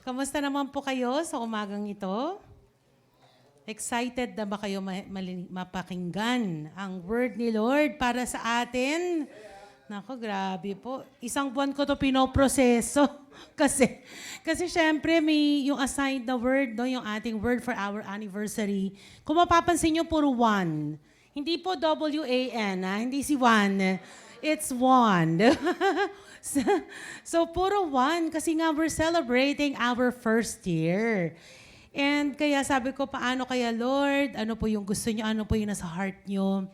Kamusta naman po kayo sa umagang ito? Excited na ba kayo mapakinggan ang word ni Lord para sa atin? Nako, grabe po. Isang buwan ko to pinoproseso. kasi syempre may yung assigned na word, no, yung ating word for our anniversary. Kung mapapansin nyo, puro one. Hindi po W-A-N, ha? Hindi si one. It's one. so, puro one. Kasi nga, we're celebrating our first year. And kaya sabi ko, paano kaya, Lord? Ano po yung gusto niyo? Ano po yung nasa heart niyo?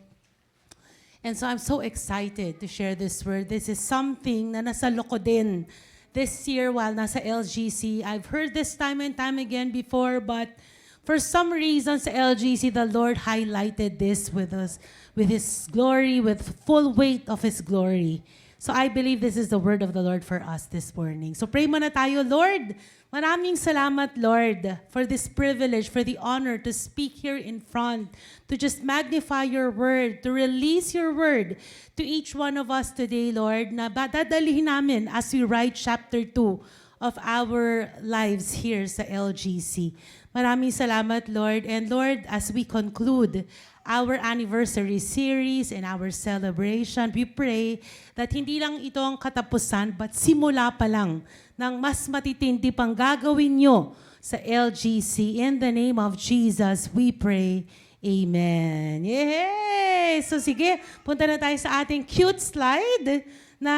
And so, I'm so excited to share this word. This is something na nasa loko din this year while nasa LGC. I've heard this time and time again before, but for some reason sa LGC, the Lord highlighted this with us, with His glory, with full weight of His glory. So I believe this is the word of the Lord for us this morning. So pray muna tayo, Lord. Maraming salamat, Lord, for this privilege, for the honor to speak here in front, to just magnify your word, to release your word to each one of us today, Lord, na dadalihin namin as we write chapter 2 of our lives here sa LGC. Maraming salamat, Lord. And Lord, as we conclude our anniversary series and our celebration, we pray that hindi lang ito ang katapusan, but simula pa lang ng mas matitindi pang gagawin nyo sa LGC. In the name of Jesus, we pray. Amen. Yay! So sige, punta na tayo sa ating cute slide na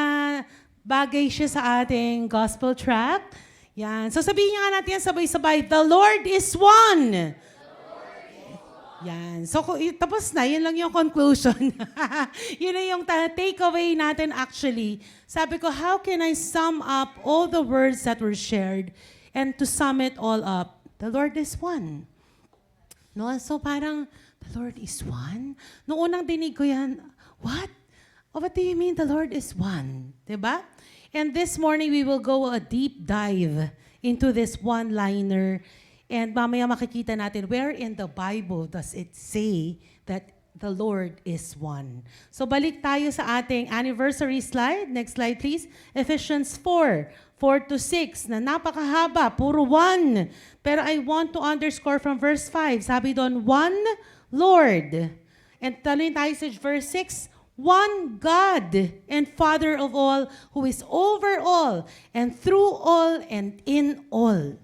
bagay siya sa ating gospel track. Yan. So sabihin nga natin yan sabay-sabay, the Lord is one. Yan. So tapos na, yun lang yung conclusion. Yun na yung takeaway natin actually. Sabi ko, how can I sum up all the words that were shared and to sum it all up? The Lord is one. No? So parang, the Lord is one? Noong unang dinig ko yan, what? Oh, what do you mean the Lord is one? Diba? And this morning, we will go a deep dive into this one-liner. And mamaya makikita natin, where in the Bible does it say that the Lord is one? So balik tayo sa ating anniversary slide. Next slide, please. Ephesians 4:4-6, na napakahaba, puro one. Pero I want to underscore from verse 5. Sabi doon, one Lord. And tuloy tayo sa verse 6, one God and Father of all, who is over all and through all and in all.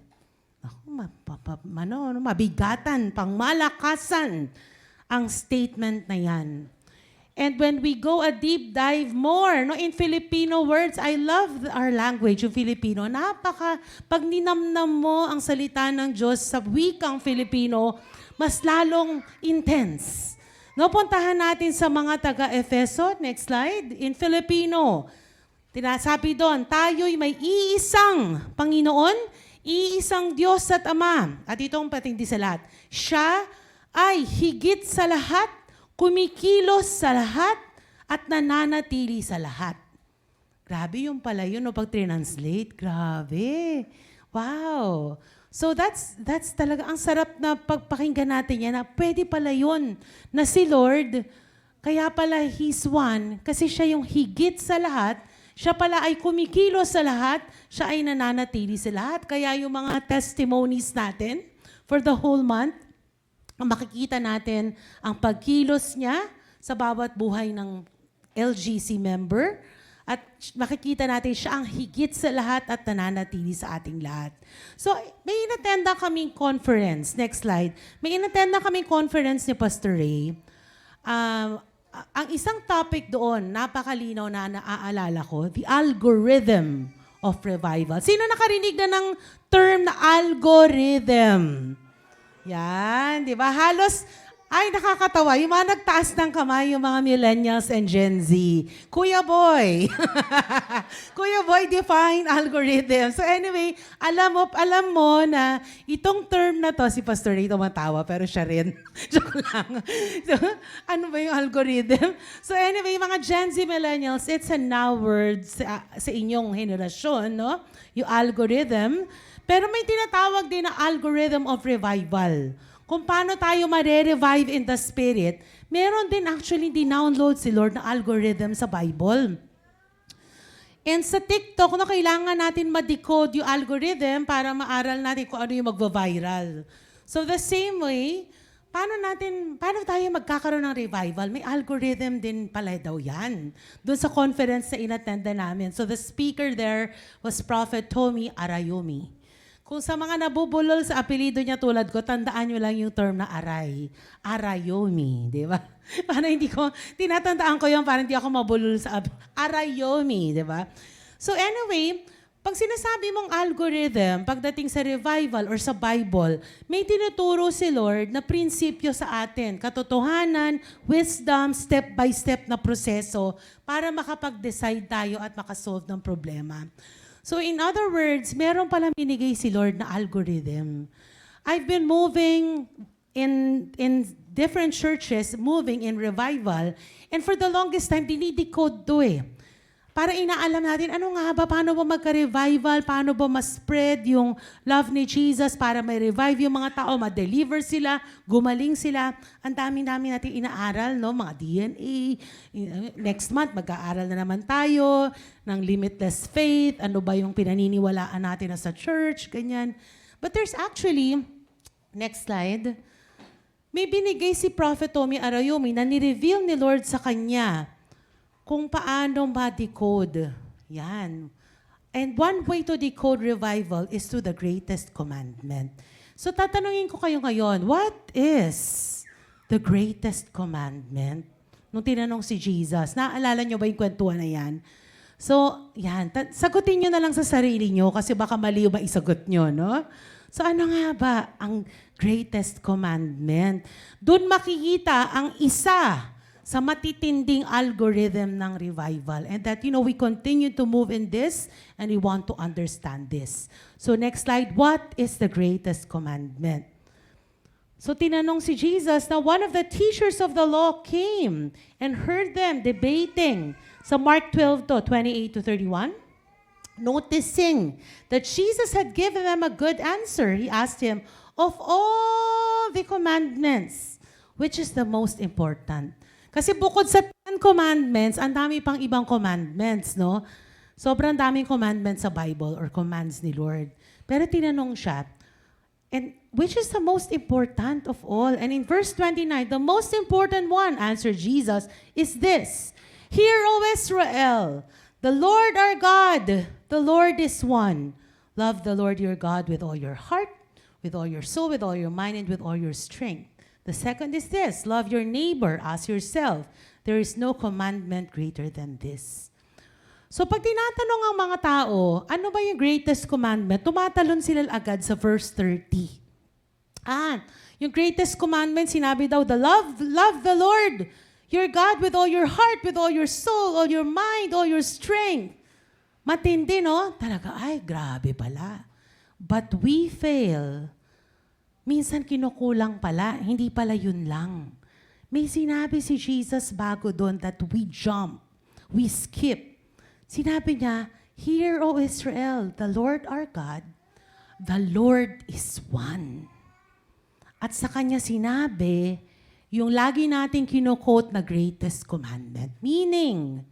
Mabigatan, pangmalakasan ang statement na yan. And when we go a deep dive more, no, in Filipino words, I love our language, yung Filipino. Pag ninamnam mo ang salita ng Diyos sa wikang Filipino, mas lalong intense. No, puntahan natin sa mga taga-Efeso. Next slide. In Filipino, tinasabi doon, tayo'y may iisang Panginoon, iisang Diyos at Ama. At itong patindi sa lahat. Siya ay higit sa lahat, kumikilos sa lahat, at nananatili sa lahat. Grabe yung pala yun, no, pag translate. Grabe. Wow. So that's talaga, ang sarap na pagpakinggan natin yan, na pwede pala yun, na si Lord, kaya pala He's one, kasi siya yung higit sa lahat, siya pala ay kumikilos sa lahat, siya ay nananatili sa lahat. Kaya yung mga testimonies natin for the whole month, makikita natin ang pagkilos niya sa bawat buhay ng LGC member. At makikita natin siya ang higit sa lahat at nananatili sa ating lahat. So, may inattenda kaming conference. Next slide. May inattenda kaming conference ni Pastor Ray. Ang isang topic doon, napakalinaw na naaalala ko, the algorithm of revival. Sino nakarinig na ng term na algorithm? Yan, di ba? Halos, ay nakakatawa, yung mga nagtaas ng kamay, yung mga millennials and Gen Z. Kuya Boy. Kuya Boy, define algorithm. So anyway, alam mo na itong term na to, si Pastor Ray tumatawa, pero siya rin. Joke lang. So, ano ba yung algorithm? So anyway, mga Gen Z millennials, it's a now word sa inyong henerasyon, no? Yung algorithm. Pero may tinatawag din na algorithm of revival. Kung paano tayo ma-revive in the Spirit, meron din actually din download si Lord na algorithm sa Bible. And sa TikTok, no, kailangan natin ma-decode yung algorithm para maaral natin kung ano yung magva-viral. So the same way, paano tayo magkakaroon ng revival? May algorithm din pala daw yan. Doon sa conference na inattenda namin. So the speaker there was Prophet Tommy Arayomi. Kung sa mga nabubulol sa apelido niya tulad ko, tandaan nyo lang yung term na aray. Arayomi, di ba? Para hindi ko, tinatandaan ko yung para hindi ako mabulol sa Arayomi, di ba? So anyway, pag sinasabi mong algorithm, pagdating sa revival or sa Bible, may tinuturo si Lord na prinsipyo sa atin, katotohanan, wisdom, step-by-step na proseso para makapag-decide tayo at makasolve ng problema. So in other words, meron palang binigay si Lord na algorithm. I've been moving in different churches, moving in revival, and for the longest time, dinidecode to eh. Para inaalam natin, ano nga ba, paano ba magka-revival, paano ba ma-spread yung love ni Jesus para may revive yung mga tao, ma-deliver sila, gumaling sila. Ang dami-dami natin inaaral, no? Mga DNA. Next month, mag-aaral na naman tayo ng limitless faith, ano ba yung pinaniniwalaan natin sa church, ganyan. But there's actually, next slide, may binigay si Prophet Tommy Arayomi na ni-reveal ni Lord sa kanya kung paano ma-decode. Yan. And one way to decode revival is to the greatest commandment. So tatanungin ko kayo ngayon, what is the greatest commandment? Nung tinanong si Jesus, naaalala nyo ba yung kwentuhan na yan? So, yan. Sagutin nyo na lang sa sarili nyo kasi baka mali yung maisagot nyo, no? So ano nga ba ang greatest commandment? Doon makikita ang isa sa matitinding algorithm ng revival. And that, we continue to move in this and we want to understand this. So next slide, what is the greatest commandment? So tinanong si Jesus na one of the teachers of the law came and heard them debating sa Mark 12:28-31. Noticing that Jesus had given them a good answer, he asked him, of all the commandments, which is the most important? Kasi bukod sa 10 commandments, ang dami pang ibang commandments, no? Sobrang daming commandments sa Bible or commands ni Lord. Pero tinanong siya, and which is the most important of all? And in verse 29, the most important one, answered Jesus, is this: Hear, O Israel, the Lord our God, the Lord is one. Love the Lord your God with all your heart, with all your soul, with all your mind, and with all your strength. The second is this: love your neighbor as yourself. There is no commandment greater than this. So pag tinatanong ang mga tao, ano ba yung greatest commandment? Tumatalon sila agad sa verse 30. Yung greatest commandment, sinabi daw, love the Lord, your God, with all your heart, with all your soul, all your mind, all your strength. Matindi, no? Talaga, ay, grabe pala. But we fail. Minsan kinukulang pala, hindi pala yun lang. May sinabi si Jesus bago doon that we jump, we skip. Sinabi niya, Hear, O Israel, the Lord our God, the Lord is one. At sa kanya sinabi, yung lagi nating kino-quote na greatest commandment. Meaning,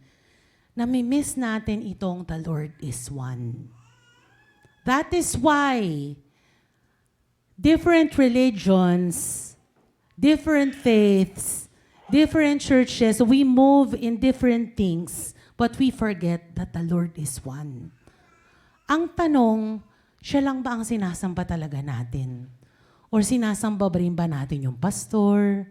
nami-miss natin itong the Lord is one. That is why different religions, different faiths, different churches, we move in different things, but we forget that the Lord is one. Ang tanong, siya lang ba ang sinasamba talaga natin? Or sinasamba ba rin ba natin yung pastor?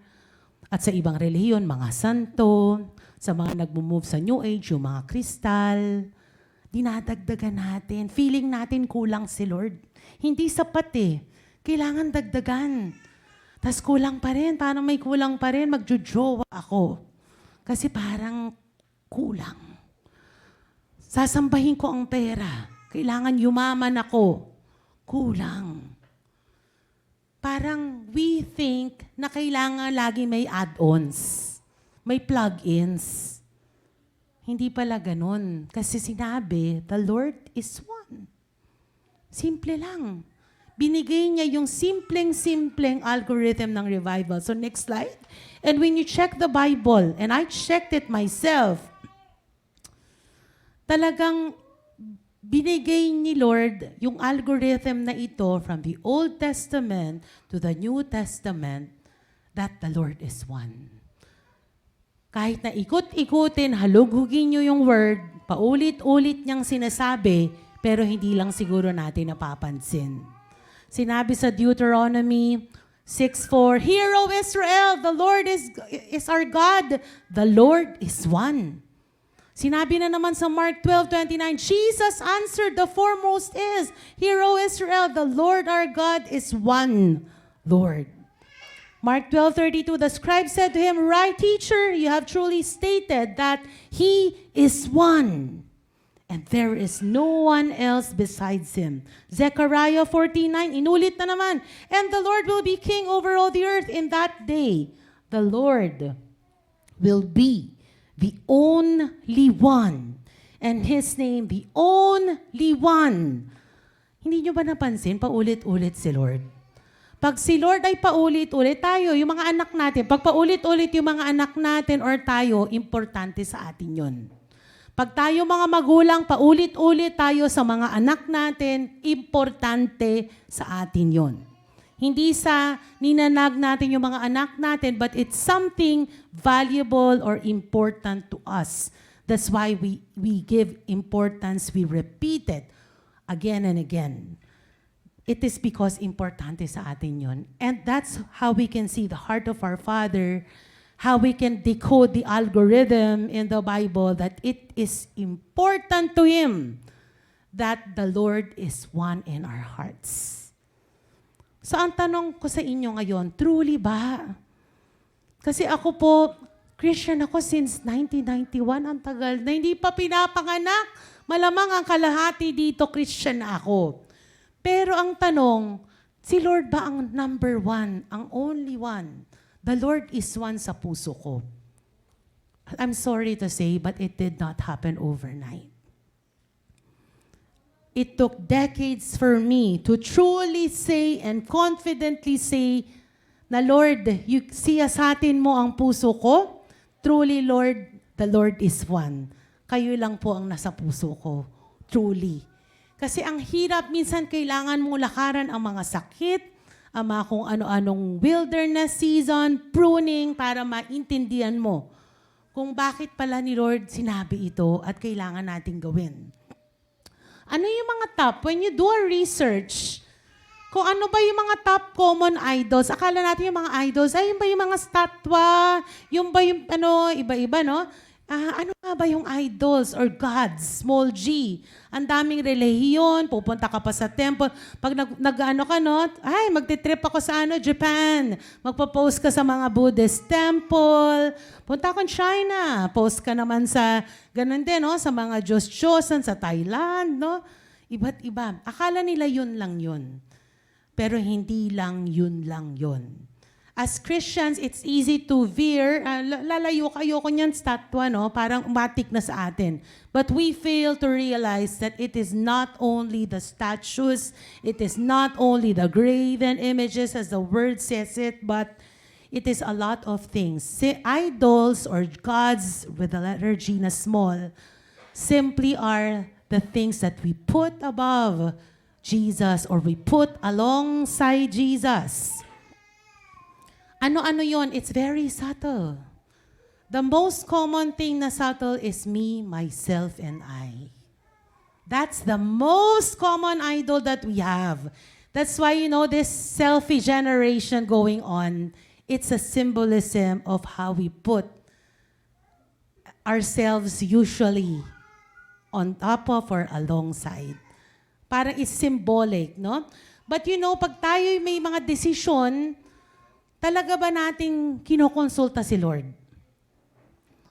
At sa ibang relihiyon, mga santo, sa mga nagmo-move sa New Age, yung mga kristal, dinadagdagan natin. Feeling natin kulang si Lord. Hindi sapat eh. Kailangan dagdagan. Tapos kulang pa rin. Parang may kulang pa rin, magjojowa ako. Kasi parang kulang. Sasambahin ko ang pera. Kailangan yumaman ako. Kulang. Parang we think na kailangan lagi may add-ons. May plug-ins. Hindi pala ganun. Kasi sinabi, the Lord is one. Simple lang. Binigay niya yung simpleng algorithm ng revival. So next slide. And when you check the Bible, and I checked it myself, talagang binigay ni Lord yung algorithm na ito from the Old Testament to the New Testament that the Lord is one. Kahit na ikot-ikutin, halughugin nyo yung word, paulit-ulit niyang sinasabi, pero hindi lang siguro natin napapansin. Sinabi sa Deuteronomy 6:4, "Hear, O Israel, the Lord is our God, the Lord is one." Sinabi na naman sa Mark 12:29, Jesus answered, "The foremost is, Hear, O Israel, the Lord our God is one Lord." Mark 12:32, the scribe said to him, "Right, teacher, you have truly stated that He is one, and there is no one else besides Him." Zechariah 14:9, inulit na naman, "And the Lord will be king over all the earth in that day. The Lord will be the only one, and His name, the only one." Hindi nyo ba napansin, paulit-ulit si Lord? Pag si Lord ay paulit-ulit, tayo, yung mga anak natin, pag paulit-ulit yung mga anak natin or tayo, importante sa atin yun. Pag tayo mga magulang, paulit-ulit tayo sa mga anak natin, importante sa atin yun. Hindi sa ninanag natin yung mga anak natin, but it's something valuable or important to us. That's why we give importance, we repeat it again and again. It is because importante sa atin yun. And that's how we can see the heart of our Father, how we can decode the algorithm in the Bible that it is important to Him that the Lord is one in our hearts. So ang tanong ko sa inyo ngayon, truly ba? Kasi ako po, Christian ako since 1991, ang tagal na hindi pa pinapanganak. Malamang ang kalahati dito, Christian na ako. Pero ang tanong, si Lord ba ang number one, ang only one? The Lord is one sa puso ko. I'm sorry to say, but it did not happen overnight. It took decades for me to truly say and confidently say na, Lord, you siyasatin mo ang puso ko. Truly, Lord, the Lord is one. Kayo lang po ang nasa puso ko. Truly. Kasi ang hirap, minsan kailangan mong lakaran ang mga sakit, ang mga kung ano-anong wilderness season, pruning, para maintindihan mo kung bakit pala ni Lord sinabi ito at kailangan nating gawin. Ano yung mga top? When you do a research, kung ano ba yung mga top common idols, akala natin yung mga idols, ay yung ba yung mga statwa, yung ba yung iba-iba, no? Ano nga ba yung idols or gods, small g? Ang daming relihiyon, pupunta ka pa sa temple. Pag nag-ano ka, no? Ay, magtitrip ako sa Japan. Magpo-post ka sa mga Buddhist temple. Punta akong China. Post ka naman sa, ganun din, no? Sa mga Diyos-Diyosan, sa Thailand, no? Iba't iba. Akala nila yun lang yun. Pero hindi lang yun. As Christians, it's easy to veer. Lalayo kayo ko niyan statwa, no? Parang umatik na sa atin. But we fail to realize that it is not only the statues, it is not only the graven images as the word says it, but it is a lot of things. Idols or gods with the letter G na small simply are the things that we put above Jesus or we put alongside Jesus. Ano-ano yon? It's very subtle. The most common thing na subtle is me, myself, and I. That's the most common idol that we have. That's why, this selfie generation going on, it's a symbolism of how we put ourselves usually on top of or alongside. Parang it's symbolic, no? But pag tayo may mga desisyon, talaga ba nating kinokonsulta si Lord?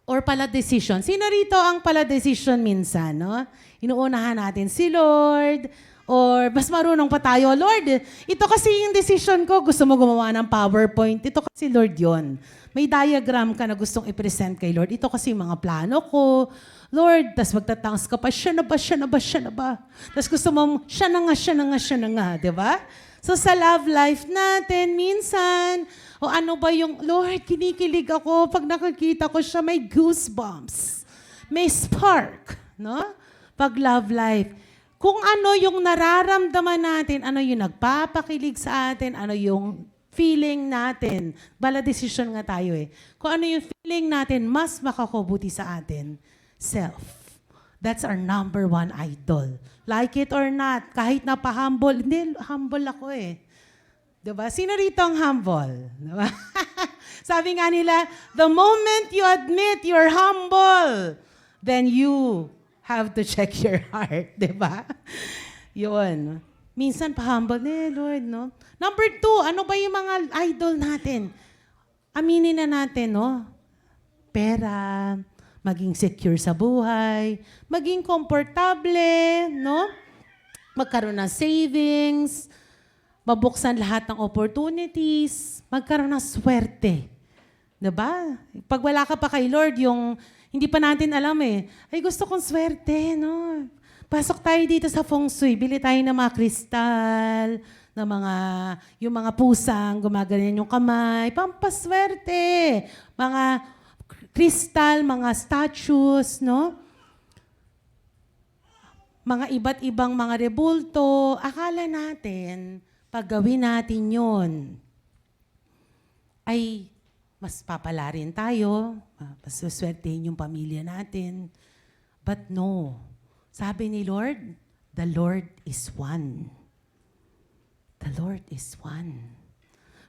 Or pala decision? Sino rito ang pala decision minsan, no? Inuunahan natin si Lord, or mas marunong pa tayo, Lord, ito kasi yung decision ko, gusto mo gumawa ng PowerPoint, ito kasi Lord yon. May diagram ka na gustong i-present kay Lord, ito kasi yung mga plano ko, Lord, tas magtatangs ka pa, siya na ba? Tas gusto mo, siya na nga, di ba? So sa love life natin, minsan, o ano ba yung, Lord, kinikilig ako, pag nakikita ko siya, may goosebumps, may spark, no? pag love life. Kung ano yung nararamdaman natin, ano yung nagpapakilig sa atin, ano yung feeling natin. Bala decision nga tayo eh. Kung ano yung feeling natin, mas makakubuti sa atin. Self. That's our number one idol. Like it or not, kahit napaka-humble, hindi, humble ako eh. Diba? Sino rito ang humble? Diba? Sabi nga nila, the moment you admit you're humble, then you have to check your heart. Diba? Yun. Minsan pa-humble, Lord, no? Number 2, ano ba yung mga idol natin? Aminin na natin, no? Pera, maging secure sa buhay, maging komportable, no? Magkaroon ng savings, mabuksan lahat ng opportunities, magkaroon ng swerte. Diba? Pag wala ka pa kay Lord, yung hindi pa natin alam eh, ay gusto kong swerte, no? Pasok tayo dito sa feng shui, bili tayo ng mga kristal, ng yung mga pusang, gumaganyan yung kamay, pampaswerte, mga kristal, mga statues, no? Mga iba't ibang mga rebulto. Akala natin, pag gawin natin yun, ay mas papala rin tayo, mas suswertehin yung pamilya natin. But no. Sabi ni Lord, the Lord is one. The Lord is one.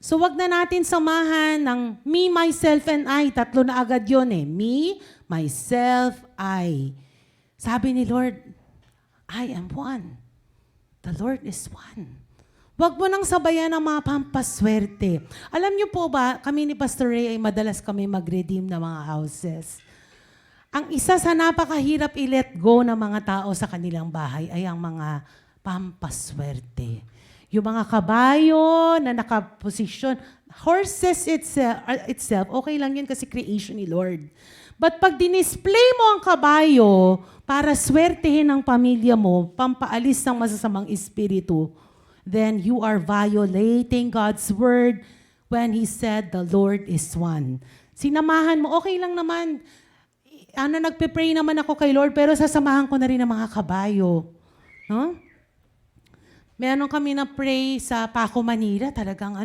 So wag na natin samahan ng me, myself, and I. Tatlo na agad yun eh. Me, myself, I. Sabi ni Lord, I am one. The Lord is one. Wag mo nang sabayan ng mga pampaswerte. Alam niyo po ba, kami ni Pastor Ray ay madalas kami mag-redeem ng mga houses. Ang isa sa napakahirap i-let go ng mga tao sa kanilang bahay ay ang mga pampaswerte. Yung mga kabayo na nakaposisyon, horses itself, okay lang yun kasi creation ni Lord. But pag dinisplay mo ang kabayo para swertehin ang pamilya mo, pampaalis ng masasamang espiritu, then you are violating God's word when He said, the Lord is one. Sinamahan mo, okay lang naman. Nagpe-pray naman ako kay Lord, pero sasamahan ko na rin ang mga kabayo. No? Meron kami na pray sa Paco, Manila. Talagang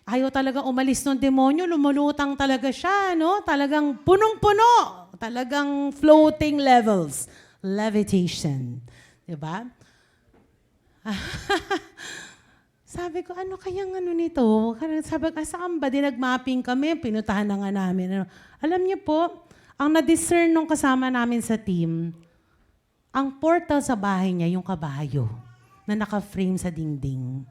ayaw talaga umalis ng demonyo. Lumulutang talaga siya, no? Talagang punong-puno. Talagang floating levels. Levitation. Diba? Sabi ko, ano kayang nito? Sabi ko, saan ba? Nag-mapping kami. Pinutahan na nga namin. Alam niyo po, ang na-discern nung kasama namin sa team, ang portal sa bahay niya, yung kabayo na naka-frame sa dingding.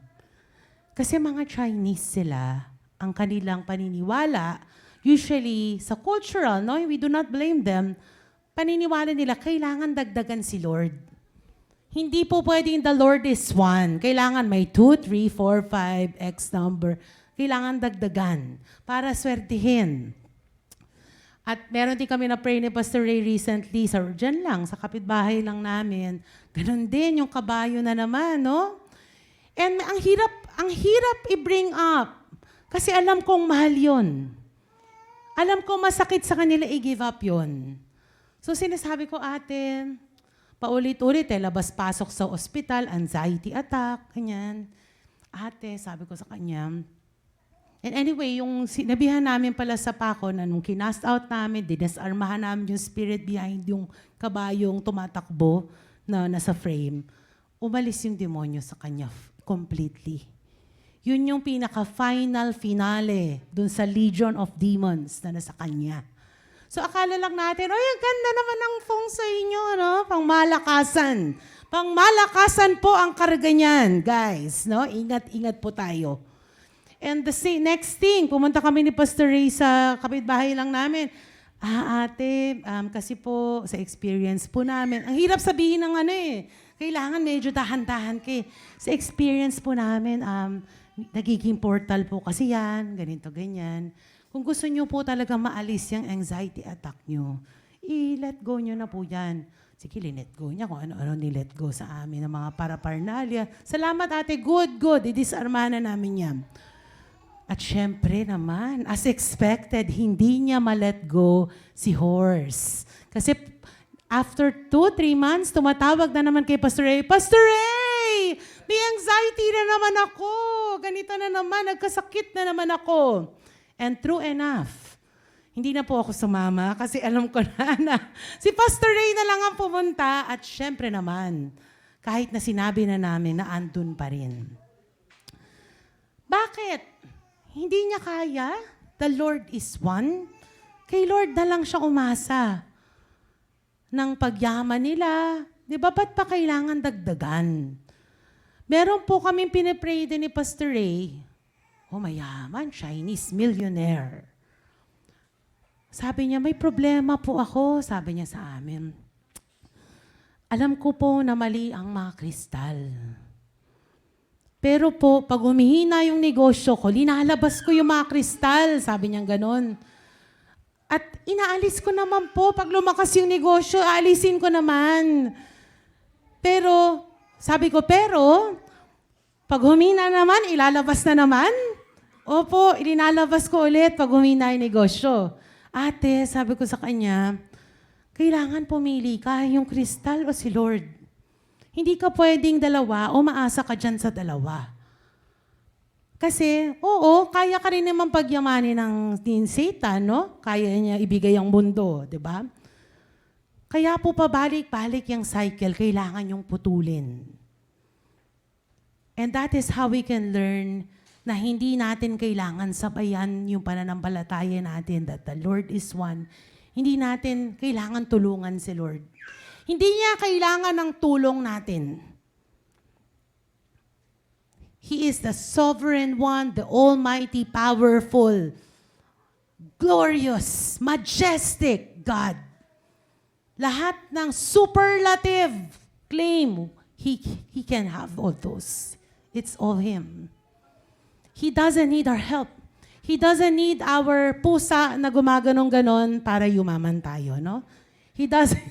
Kasi mga Chinese sila, ang kanilang paniniwala, usually sa cultural, no, we do not blame them, paniniwala nila, kailangan dagdagan si Lord. Hindi po pwedeng the Lord is one. Kailangan may 2, 3, 4, 5, X number. Kailangan dagdagan para swertihin. At meron din kami na pray ni Pastor Ray recently, dyan lang, sa kapitbahay lang namin. Ganon din yung kabayo na naman, no? And ang hirap i-bring up. Kasi alam kong mahal yun. Alam ko masakit sa kanila i-give up yun. So sinasabi ko, ate, paulit-ulit labas-pasok sa ospital, anxiety attack, ganyan. Ate, sabi ko sa kanya, and anyway, yung sinabihan namin pala sa Paco na nung kinast out namin, dinasarmahan namin yung spirit behind yung kabayong tumatakbo na nasa frame, umalis yung demonyo sa kanya completely. Yun yung pinaka-final finale dun sa Legion of Demons na nasa kanya. So akala lang natin, ang ganda naman ng feng shui nyo, no? Pangmalakasan. Pangmalakasan po ang karga niyan, guys. No? Ingat-ingat po tayo. And the next thing, pumunta kami ni Pastor Ray sa kapitbahay lang namin. Ate, kasi po sa experience po namin, ang hirap sabihin ng kailangan medyo dahan-dahan kay. Sa experience po namin, nagiging portal po kasi yan, ganito, ganyan. Kung gusto nyo po talaga maalis yung anxiety attack nyo, i-let go nyo na po yan. Sige, let go niya kung ano-ano ni-let go sa amin ng mga paraparnalya. Salamat ate, good. I-disarma na namin yan. At syempre naman, as expected, hindi niya ma-let go si horse. Kasi After 2-3 months, tumatawag na naman kay Pastor Ray, Pastor Ray! May anxiety na naman ako. Ganito na naman, nagkasakit na naman ako. And true enough, hindi na po ako sumama kasi alam ko na si Pastor Ray na lang ang pumunta at syempre naman, kahit na sinabi na namin na andun pa rin. Bakit? Hindi niya kaya? The Lord is one. Kay Lord na lang siya umasa. Ng pagyaman nila, di ba ba't pa kailangan dagdagan? Meron po kaming pinipray din ni Pastor Ray, mayaman, Chinese millionaire. Sabi niya, may problema po ako, sabi niya sa amin. Alam ko po na mali ang mga kristal. Pero po, pag humihina yung negosyo ko, linalabas ko yung mga kristal, sabi niya ganon. At inaalis ko naman po, pag lumakas yung negosyo, aalisin ko naman. Pero, sabi ko, pag humina naman, ilalabas na naman? Opo, ilinalabas ko ulit pag humina yung negosyo. Ate, sabi ko sa kanya, kailangan pumili ka, yung kristal o si Lord. Hindi ka pwedeng dalawa o maasa ka dyan sa dalawa. Kasi, kaya ka rin naman pagyamanin ng Satan, no? Kaya niya ibigay ang mundo, di ba? Kaya po pabalik-balik yung cycle, kailangan yung putulin. And that is how we can learn na hindi natin kailangan sabayan yung pananampalataya natin that the Lord is one. Hindi natin kailangan tulungan si Lord. Hindi niya kailangan ng tulong natin. He is the sovereign one, the almighty, powerful, glorious, majestic God. Lahat ng superlative claim, He can have all those. It's all Him. He doesn't need our help. He doesn't need our pusa na gumaganong-ganon para yumaman tayo, no? He doesn't,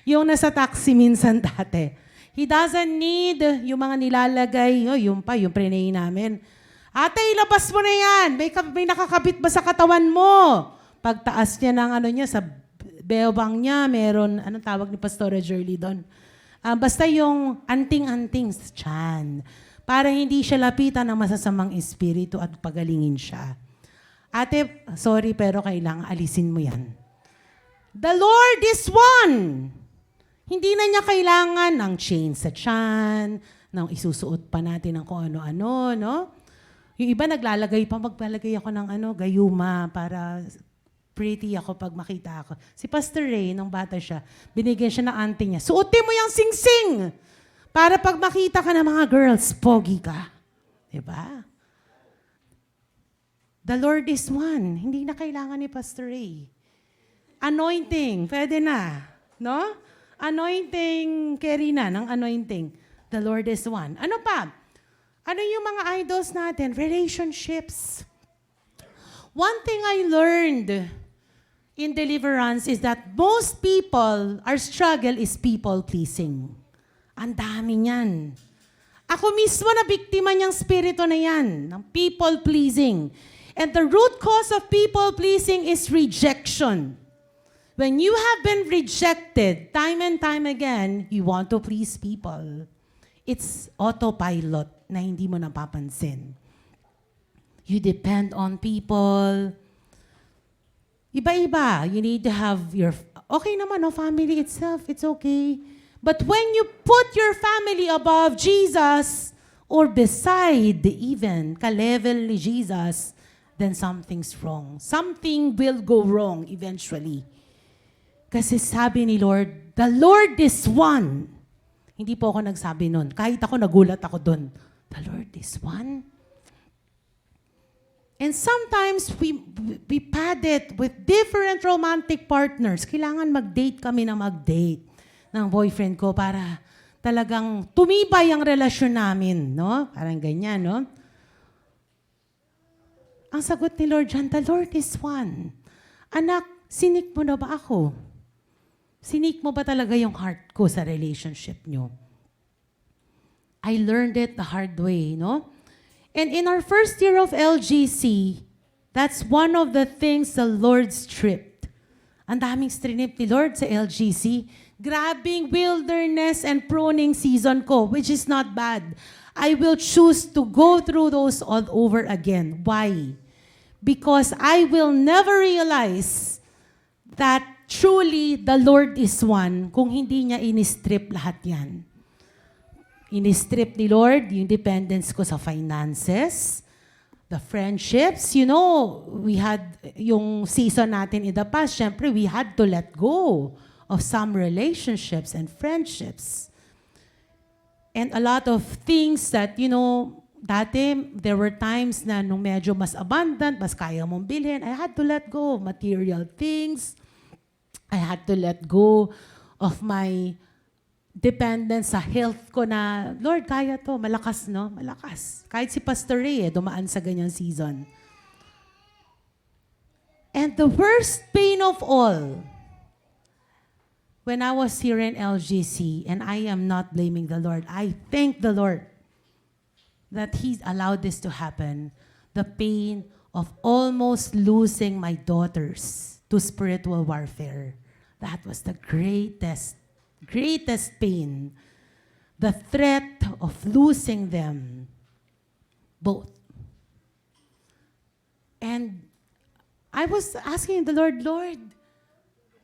yung nasa taxi minsan dati, He doesn't need yung mga nilalagay, yung prenay namin. Ate, ilabas mo na yan. May nakakabit ba sa katawan mo? Pagtaas niya ng sa beobang niya, meron, anong tawag ni Pastora Jerly doon? Basta yung anting-anting sa tiyan. Para hindi siya lapitan ng masasamang espiritu at pagalingin siya. Ate, sorry pero kailangan alisin mo yan. The Lord is one. Hindi na niya kailangan ng chain sa tiyan, ng isusuot pa natin ng kung ano-ano, no? Yung iba maglalagay ako ng gayuma para pretty ako pag makita ako. Si Pastor Ray, nung bata siya, binigyan siya ng auntie niya, suotin mo yung sing-sing para pag makita ka ng mga girls, pogi ka. Diba? The Lord is one. Hindi na kailangan ni Pastor Ray. Anointing, pwede na. No? Anointing, carry na ng anointing. The Lord is one. Ano pa? Ano yung mga idols natin? Relationships. One thing I learned in deliverance is that most people, our struggle is people-pleasing. Ang dami niyan. Ako mismo na biktima niyang spirito na yan, ng people-pleasing. And the root cause of people-pleasing is rejection. When you have been rejected time and time again, you want to please people. It's autopilot na hindi mo napapansin. You depend on people. Iba-iba. You need to have okay naman, family itself, it's okay. But when you put your family above Jesus or beside even ka-level ni Jesus, then something's wrong. Something will go wrong eventually. Kasi sabi ni Lord, the Lord is one. Hindi po ako nagsabi nun. Kahit ako, nagulat ako dun. The Lord is one. And sometimes we pad it with different romantic partners. Kailangan mag-date kami na mag-date ng boyfriend ko para talagang tumibay ang relasyon namin, no? Parang ganyan, no? Ang sagot ni Lord dyan, the Lord is one. Anak, sinik mo na ba ako? Sinik mo ba talaga yung heart ko sa relationship nyo? I learned it the hard way, no? And in our first year of LGC, that's one of the things the Lord stripped. Ang daming strinip ni Lord sa LGC. grabing wilderness and pruning season ko, which is not bad. I will choose to go through those all over again. Why? Because I will never realize that truly the Lord is one kung hindi niya in-strip lahat yan. In-strip ni Lord yung dependence ko sa finances, the friendships. You know, we had yung season natin in the past, syempre we had to let go of some relationships and friendships. And a lot of things that, you know, dati, there were times na nung medyo mas abundant, mas kaya mong bilhin, I had to let go of material things. I had to let go of my dependence sa health ko na, Lord, kaya to, malakas, no? Malakas. Kahit si Pastor Ray, dumaan sa ganyang season. And the worst pain of all, when I was here in LGC, and I am not blaming the Lord, I thank the Lord that He allowed this to happen. The pain of almost losing my daughters to spiritual warfare. That was the greatest pain. The threat of losing them both. And I was asking the Lord,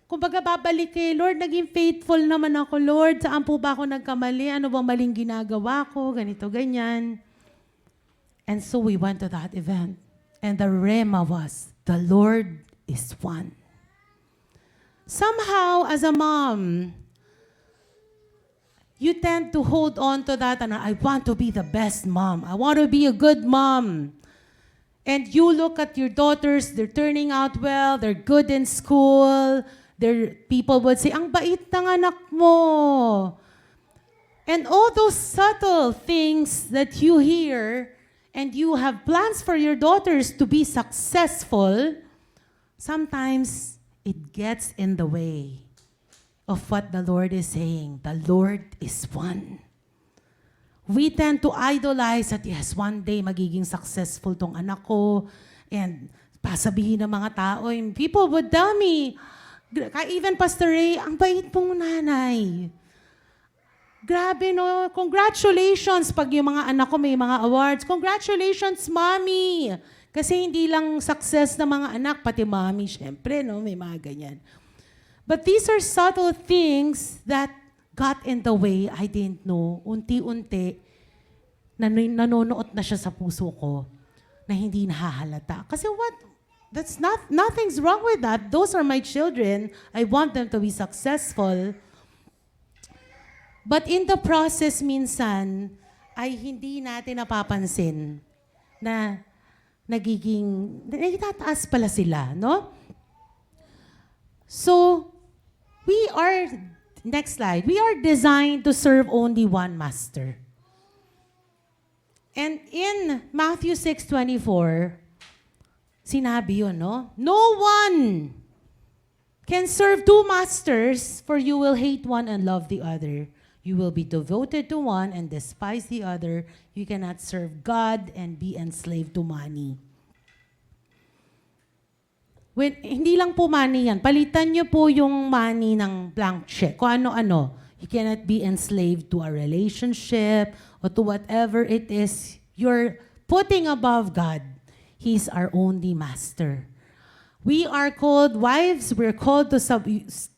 kumbaga babalik Lord, naging faithful naman ako, Lord. Saan po ba ako nagkamali? Ano bang maling ginagawa ko? Ganito, ganyan. And so we went to that event. And the rema was, the Lord is one. Somehow, as a mom, you tend to hold on to that and I want to be the best mom. I want to be a good mom. And you look at your daughters, they're turning out well, they're good in school. People would say, ang bait ng anak mo. And all those subtle things that you hear and you have plans for your daughters to be successful, sometimes it gets in the way of what the Lord is saying. The Lord is one. We tend to idolize that, yes, one day magiging successful tong anak ko. And pasabihin ng mga tao, and people would tell me, even Pastor Ray, ang bait pong nanay. Grabe, no? Congratulations pag yung mga anak ko may mga awards. Congratulations, mommy! Kasi hindi lang success ng mga anak, pati mommy, syempre, no? May mga ganyan. But these are subtle things that got in the way. I didn't know. Unti-unti, nanonood na siya sa puso ko na hindi nahahalata. Kasi nothing's wrong with that. Those are my children. I want them to be successful. But in the process, minsan, ay hindi natin napapansin na nagtataas pala sila, no? So, next slide, we are designed to serve only one master. And in Matthew 6:24, sinabi yun, no? No one can serve two masters, for you will hate one and love the other. You will be devoted to one and despise the other. You cannot serve God and be enslaved to money. Hindi lang po money yan. Palitan niyo po yung money ng blank check. Kung ano-ano. You cannot be enslaved to a relationship or to whatever it is you're putting above God. He's our only master. We are called wives. We're called to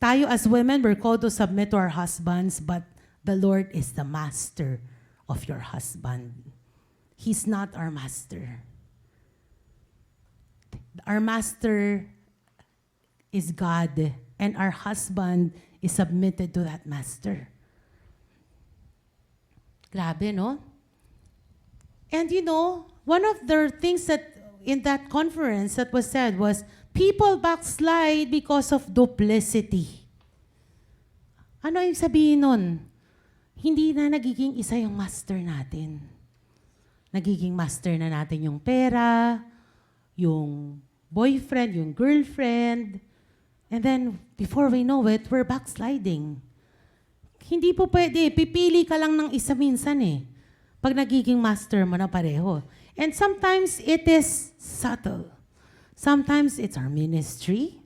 tayo as women, we're called to submit to our husbands, but the Lord is the master of your husband. He's not our master. Our master is God, and our husband is submitted to that master. Grabe, no? And you know, one of the things that in that conference that was said was, people backslide because of duplicity. Ano yung sabihin nun? Hindi na nagiging isa yung master natin. Nagiging master na natin yung pera, yung boyfriend, yung girlfriend. And then, before we know it, we're backsliding. Hindi po pwede. Pipili ka lang ng isa minsan eh. Pag nagiging master mo na pareho. And sometimes, it is subtle. Sometimes, it's our ministry.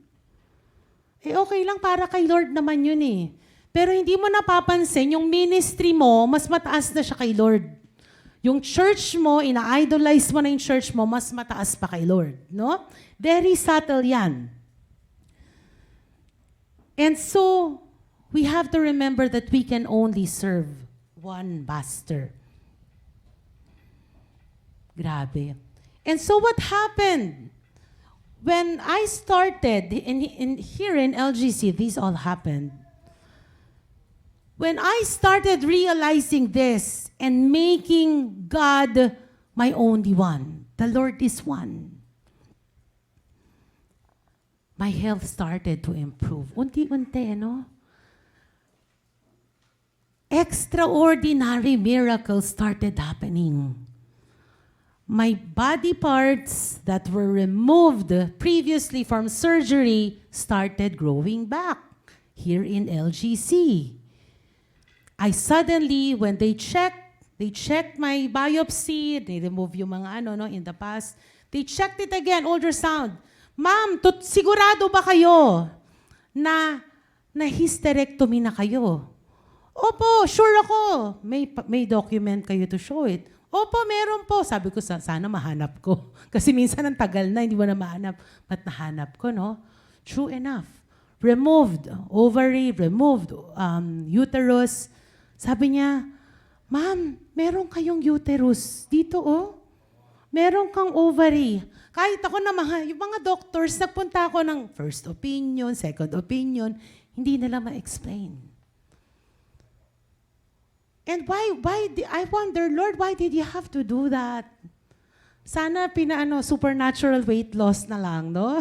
Okay lang, para kay Lord naman yun eh. Pero hindi mo napapansin, yung ministry mo, mas mataas na siya kay Lord. Yung church mo, ina-idolize mo na yung church mo, mas mataas pa kay Lord. No? Very subtle yan. And so, we have to remember that we can only serve one master. Grabe. And so what happened? When I started, here in LGC, these all happened. When I started realizing this and making God my only one, the Lord is one, my health started to improve. Unti-unti, no? Extraordinary miracles started happening. My body parts that were removed previously from surgery started growing back here in LGC. I suddenly, when they checked my biopsy, they removed yung mga in the past, they checked it again, ultrasound. Ma'am, sigurado ba kayo na hysterectomy na kayo? Opo, sure ako. May document kayo to show it. Opo, meron po. Sabi ko, sana mahanap ko. Kasi minsan ang tagal na, hindi mo na mahanap. But nahanap ko, no? True enough. Removed ovary, removed uterus. Sabi niya, ma'am, meron kayong uterus. Dito, oh. Meron kang ovary. Kahit ako na yung mga doctors, nagpunta ako ng first opinion, second opinion, hindi nila ma-explain. And I wonder, Lord, why did you have to do that? Sana supernatural weight loss na lang, no?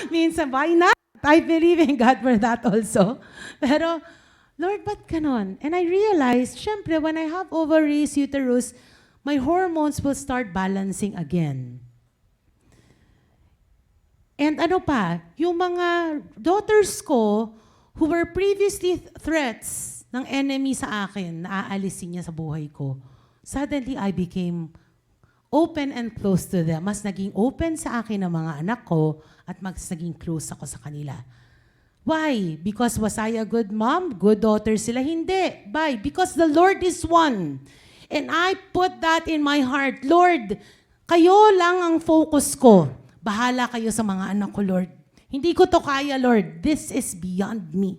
Minsan, why not? I believe in God for that also. Pero, Lord, ba't ganon? And I realized, syempre, when I have ovaries, uterus, my hormones will start balancing again. And yung mga daughters ko who were previously threats ng enemy sa akin, naaalisin niya sa buhay ko, suddenly I became open and close to them. Mas naging open sa akin ng mga anak ko at mas naging close ako sa kanila. Why? Because was I a good mom? Good daughter sila? Hindi. Why? Because the Lord is one. And I put that in my heart. Lord, kayo lang ang focus ko. Bahala kayo sa mga anak ko, Lord. Hindi ko to kaya, Lord. This is beyond me.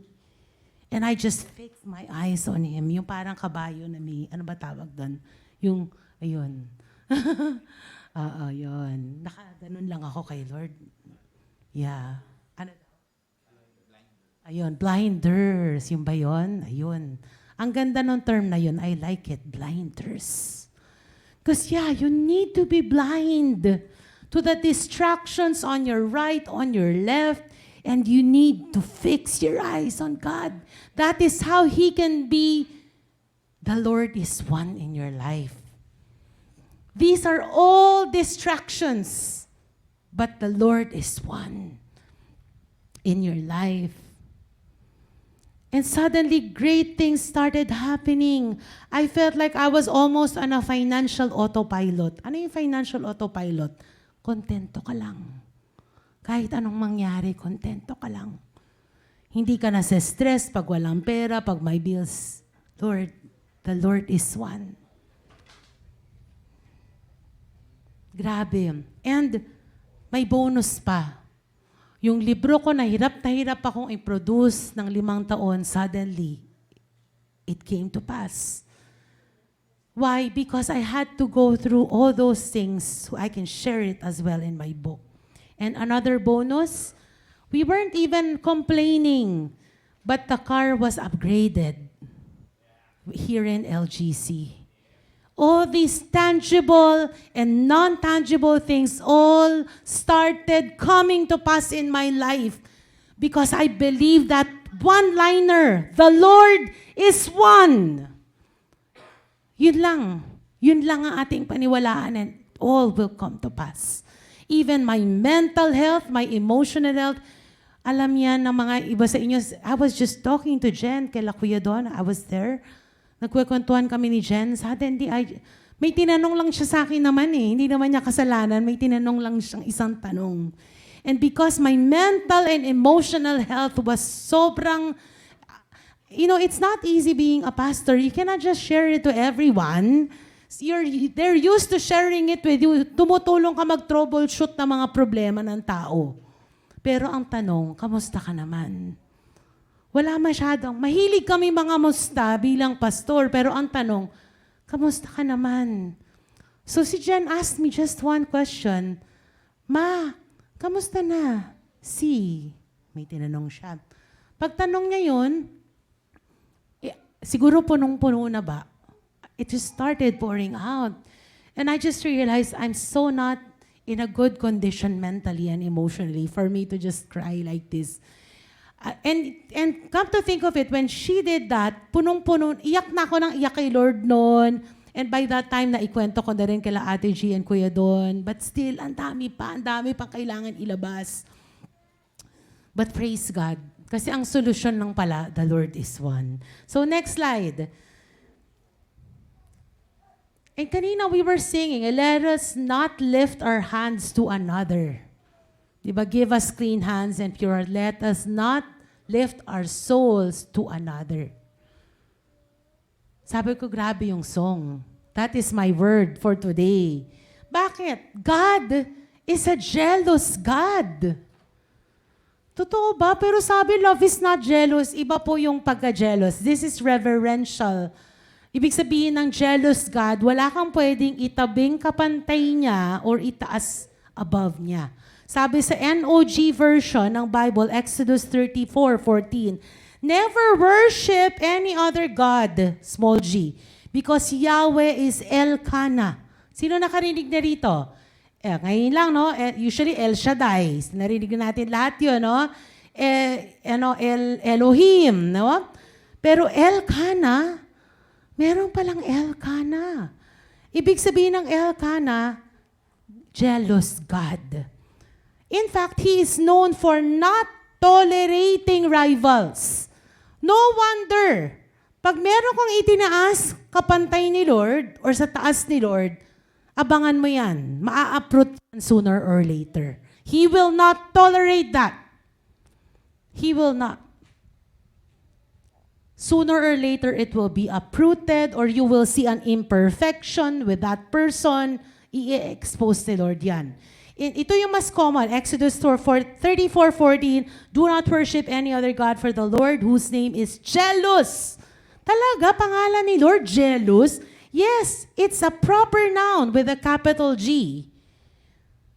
And I just fixed my eyes on Him. Yung parang kabayo na may, ano ba tawag doon? Yung, ayun. Yun. Nakaganon lang ako kay Lord. Yeah. Ayun, blinders. Yung ba yun? Ayun. Ang ganda ng term na yun. I like it, blinders. Because you need to be blind to the distractions on your right, on your left, and you need to fix your eyes on God. That is how He can be. The Lord is one in your life. These are all distractions, but the Lord is one in your life. And suddenly, great things started happening. I felt like I was almost on a financial autopilot. Ano yung financial autopilot? Kontento ka lang. Kahit anong mangyari, kontento ka lang. Hindi ka nasa-stress pag walang pera, pag may bills. Lord, the Lord is one. Grabe. And may bonus pa. Yung libro ko, na hirap akong i-produce ng 5 taon, suddenly, it came to pass. Why? Because I had to go through all those things so I can share it as well in my book. And another bonus, we weren't even complaining, but the car was upgraded here in LGC. All these tangible and non-tangible things all started coming to pass in my life because I believe that one-liner, the Lord is one. Yun lang ang ating paniwalaan and all will come to pass. Even my mental health, my emotional health, alam yan ng mga iba sa inyo. I was just talking to Jen, kay Kuya Don, I was there. Nagkwekwentuhan kami ni Jen. Suddenly, may tinanong lang siya sa akin naman eh. Hindi naman niya kasalanan. May tinanong lang siyang isang tanong. And because my mental and emotional health was sobrang, it's not easy being a pastor. You cannot just share it to everyone. They're used to sharing it with you. Tumutulong ka mag-troubleshoot ng mga problema ng tao. Pero ang tanong, kamusta ka naman? Wala masyadong. Mahilig kami mga musta bilang pastor, pero ang tanong, kamusta ka naman? So si Jen asked me just one question, Ma, kamusta na? May tinanong siya. Pagtanong niya yun, siguro punong-puno na ba? It just started pouring out. And I just realized I'm so not in a good condition mentally and emotionally for me to just cry like this. And come to think of it, when she did that, punong-puno, iyak na ako ng iyak kay Lord noon. And by that time, naikwento ko na rin kila Ate G and Kuya Don. But still, ang dami pa kailangan ilabas. But praise God. Kasi ang solusyon lang pala, the Lord is one. So next slide. And kanina we were singing, let us not lift our hands to another. Diba? Give us clean hands and pure. Let us not lift our souls to another. Sabi ko, grabe yung song. That is my word for today. Bakit? God is a jealous God. Totoo ba? Pero sabi, love is not jealous. Iba po yung pagka-jealous. This is reverential. Ibig sabihin ng jealous God, wala kang pwedeng itabing kapantay niya or itaas above niya. Sabi sa NOG version ng Bible, Exodus 34:14, never worship any other God, small g, because Yahweh is Elkanah. Sino nakarinig na rito? Ngayon lang, no? Usually El Shaddai. Narinig natin lahat yun, no? Elohim, no? Pero Elkanah, meron palang Elkanah. Ibig sabihin ng Elkanah, jealous God. In fact, He is known for not tolerating rivals. No wonder, pag meron kang itinaas kapantay ni Lord or sa taas ni Lord, abangan mo yan. Maa-uproot yan sooner or later. He will not tolerate that. He will not. Sooner or later, it will be uprooted or you will see an imperfection with that person. I-expose ni Lord yan. Ito yung mas common. Exodus 34:14, do not worship any other God for the Lord whose name is jealous. Talaga, pangalan ni Lord, jealous? Yes, it's a proper noun with a capital G.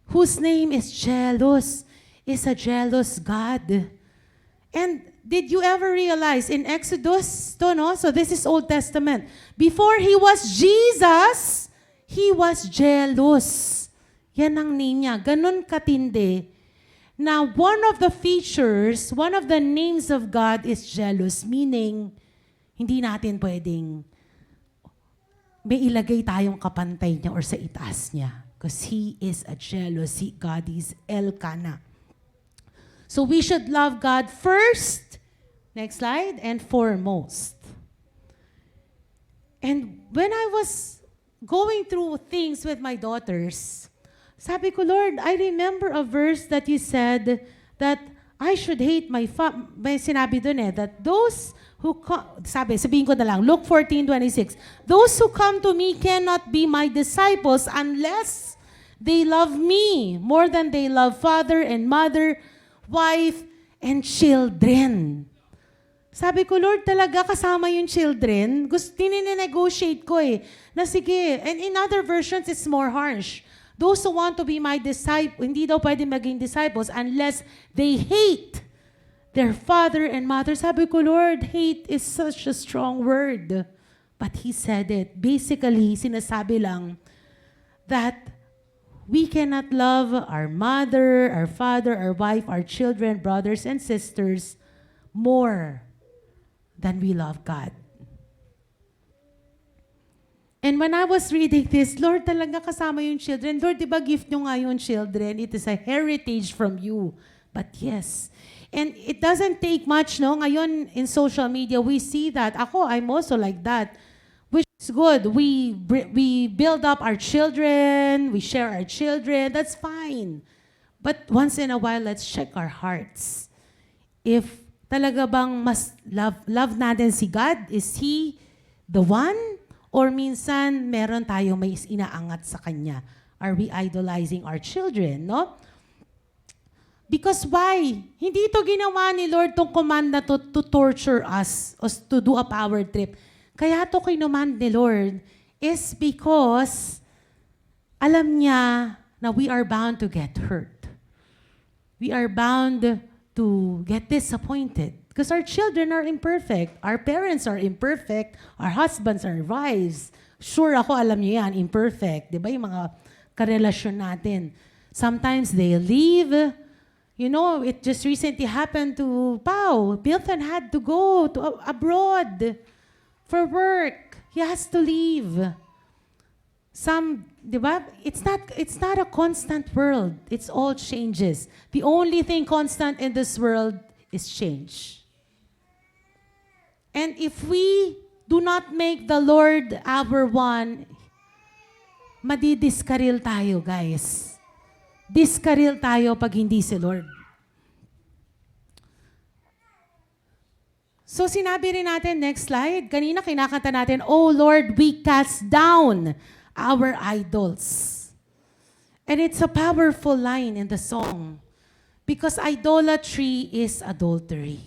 Whose name is jealous, is a jealous God. And did you ever realize in Exodus, so this is Old Testament, before He was Jesus, He was jealous. Yan ang name niya. Ganun katindi. Now, one of the features, one of the names of God is jealous, meaning hindi natin pwedeng may ilagay tayong kapantay niya or sa itaas niya. Because He is a jealous God. He's Elkanah. So we should love God first, next slide, and foremost. And when I was going through things with my daughters, sabi ko, Lord, I remember a verse that You said that I should hate my may sinabi doon that those who sabihin ko na lang, Luke 14:26, those who come to me cannot be my disciples unless they love me more than they love father and mother, wife, and children. Sabi ko, Lord, talaga kasama yung children? Tininegotiate ko na sige. And in other versions, it's more harsh. Those who want to be my disciple, hindi daw pwede maging disciples unless they hate their father and mother. Sabi ko, Lord, hate is such a strong word. But He said it. Basically, sinasabi lang that we cannot love our mother, our father, our wife, our children, brothers and sisters more than we love God. And when I was reading this, Lord, talaga kasama yung children. Lord, di ba gift nyo nga yung children? It is a heritage from You. But yes. And it doesn't take much, no? Ngayon, in social media, we see that. I'm also like that. Which is good. We build up our children. We share our children. That's fine. But once in a while, let's check our hearts. If Talaga bang mas love natin si God? Is He the one? Or minsan meron tayong may inaangat sa Kanya? Are we idolizing our children, no? Because why? Hindi ito ginawa ni Lord tong command na to torture us or to do a power trip. Kaya ito kinuman ni Lord is because alam niya na we are bound to get hurt. We are bound to get disappointed. Because our children are imperfect. Our parents are imperfect. Our husbands are wives. Sure ako, alam niyo yan, imperfect. Di ba yung mga karelasyon natin? Sometimes they leave. You know, it just recently happened to Pao. Milton had to go to abroad for work. He has to leave. Di ba? It's not a constant world. It's all changes. The only thing constant in this world is change. And if we do not make the Lord our one, madidiskaril tayo, guys. Diskaril tayo pag hindi si Lord. So sinabi rin natin, next slide, kanina kinakanta natin, "Oh Lord, we cast down our idols." And it's a powerful line in the song. Because idolatry is adultery.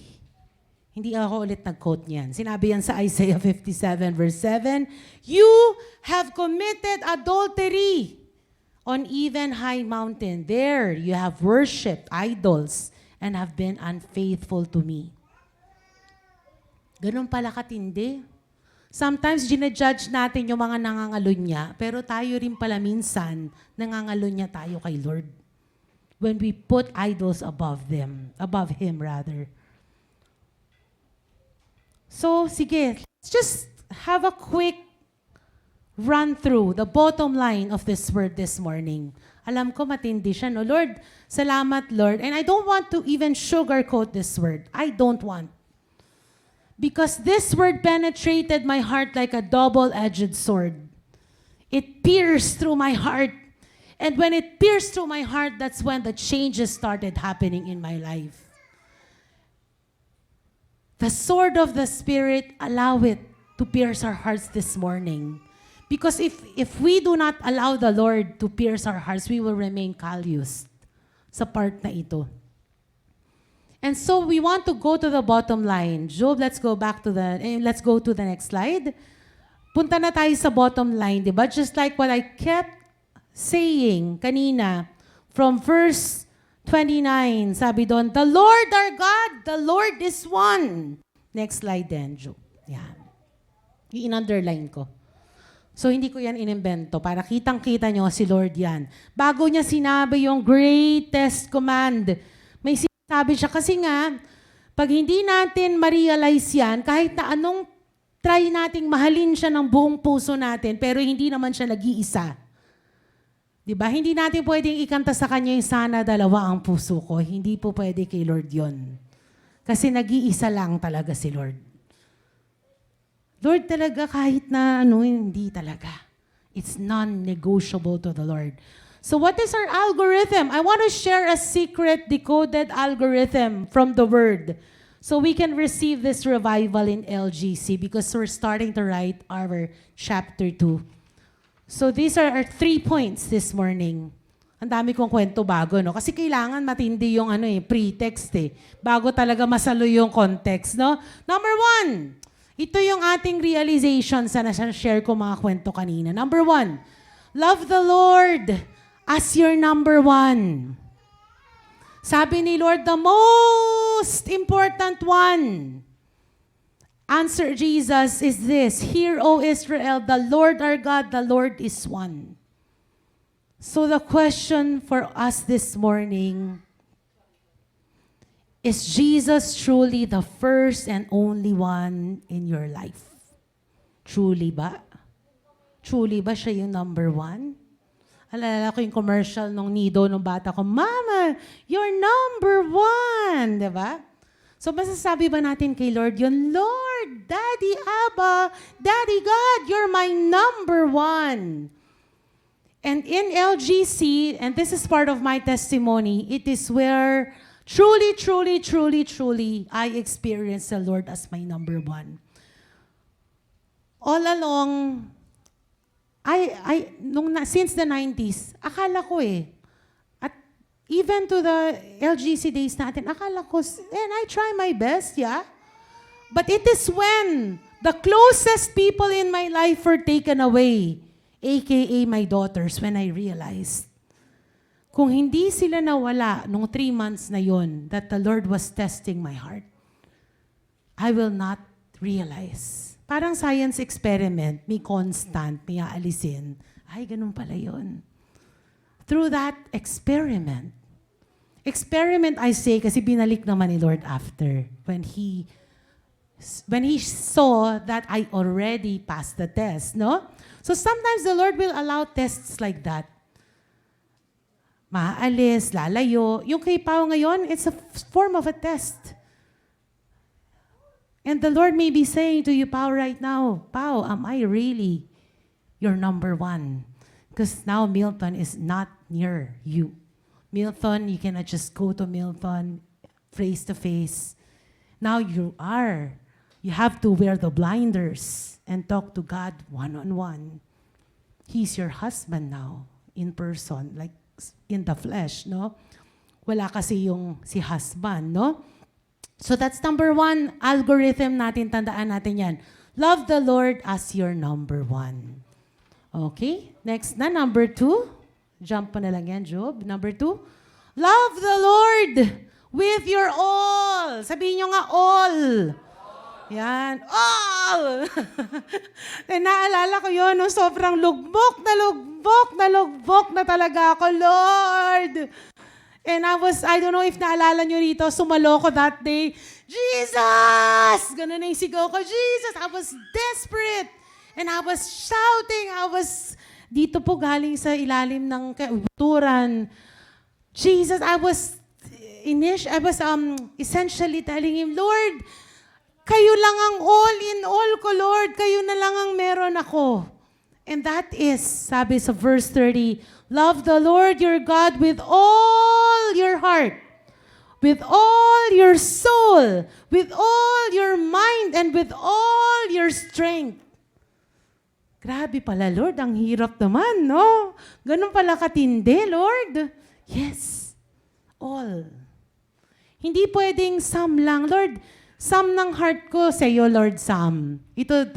Hindi ako ulit nag-quote niyan. Sinabi yan sa Isaiah 57 verse 7, "You have committed adultery on even high mountain. There you have worshipped idols and have been unfaithful to me." Ganun pala katindi. Sometimes ginajudge natin yung mga nangangalunya, pero tayo rin pala minsan nangangalunya tayo kay Lord. When we put idols above Him rather. So, sige, let's just have a quick run through the bottom line of this word this morning. Alam ko matindi siya, no? Lord, salamat, Lord. And I don't want to even sugarcoat this word. I don't want. Because this word penetrated my heart like a double-edged sword. It pierced through my heart. And when it pierced through my heart, that's when the changes started happening in my life. The sword of the Spirit, allow it to pierce our hearts this morning. Because if we do not allow the Lord to pierce our hearts, we will remain calloused sa part na ito. And so we want to go to the bottom line. Job, let's go to the next slide. Punta na tayo sa bottom line, di ba? Just like what I kept saying kanina from verse 29, sabi doon, "The Lord our God, the Lord is one." Next slide then, Job. Yan. I-underline ko. So hindi ko yan inimbento para kitang-kita nyo si Lord yan. Bago niya sinabi yung greatest command, may sabi siya, kasi nga, pag hindi natin ma-realize yan, kahit na anong try nating mahalin siya ng buong puso natin, pero hindi naman siya nag-iisa. Diba? Hindi natin pwedeng ikanta sa Kanya yung sana dalawa ang puso ko. Hindi po pwede kay Lord yon. Kasi nag-iisa lang talaga si Lord. Lord talaga kahit na hindi talaga. It's non-negotiable to the Lord. So what is our algorithm? I want to share a secret decoded algorithm from the Word so we can receive this revival in LGC because we're starting to write our chapter 2. So these are our 3 points this morning. Ang dami kong kwento bago, no? Kasi kailangan matindi yung pretext bago talaga masalo yung context, no? Number 1, ito yung ating realization sa nasa-share ko mga kwento kanina. Number 1, love the Lord as your number 1. Sabi ni Lord, the most important one. Answer Jesus is this, "Hear, O Israel, the Lord our God, the Lord is one." So the question for us this morning, is Jesus truly the first and only one in your life? Truly ba? Truly ba siya yung number 1? Alala ko yung commercial nung Nido nung bata ko, "Mama, you're number 1." Diba? So masasabi ba natin kay Lord yun, "Lord, Daddy Abba, Daddy God, you're my number 1." And in LGC, and this is part of my testimony, it is where Truly, truly, truly, truly, I experience the Lord as my number one. All along, since the 90s, akala ko at even to the LGC days natin, akala ko, and I try my best, yeah. But it is when the closest people in my life were taken away, aka my daughters, when I realized, kung hindi sila nawala nung 3 months na yon, that the Lord was testing my heart, I will not realize. Parang science experiment, may constant, may aalisin. Ay, ganun pala yun. Through that experiment I say, kasi binalik naman ni Lord after, when He saw that I already passed the test, no? So sometimes the Lord will allow tests like that. Maaalis, lalayo. Yung kay Pao ngayon, it's a form of a test. And the Lord may be saying to you, Pao, right now, Pao, am I really your number one? Because now Milton is not near you. Milton, you cannot just go to Milton face to face. Now you are. You have to wear the blinders and talk to God one-on-one. He's your husband now, in person, like in the flesh, no? Wala kasi yung si husband, no? So that's number one algorithm natin, tandaan natin yan. Love the Lord as your number one. Okay? Next na, number 2. Jump pa na lang yan, Job. Number 2. Love the Lord with your all. Sabihin nyo nga, all. Yan. All! Naalala ko yun, no? Sobrang lugbok na talaga ako, Lord. And I don't know if naalala nyo rito, sumalo ko that day, Jesus! Ganun na yung sigaw ko, Jesus! I was desperate. And I was shouting. Dito po galing sa ilalim ng kauturan. Jesus, I was essentially telling Him, Lord, kayo lang ang all in all ko, Lord. Kayo na lang ang meron ako. And that is, sabi sa verse 30, love the Lord your God with all your heart, with all your soul, with all your mind, and with all your strength. Grabe pala, Lord. Ang hirap naman, no? Ganun pala katindi, Lord. Yes. All. Hindi pwedeng some lang. Lord, some ng heart ko sa iyo, Lord, some. Ito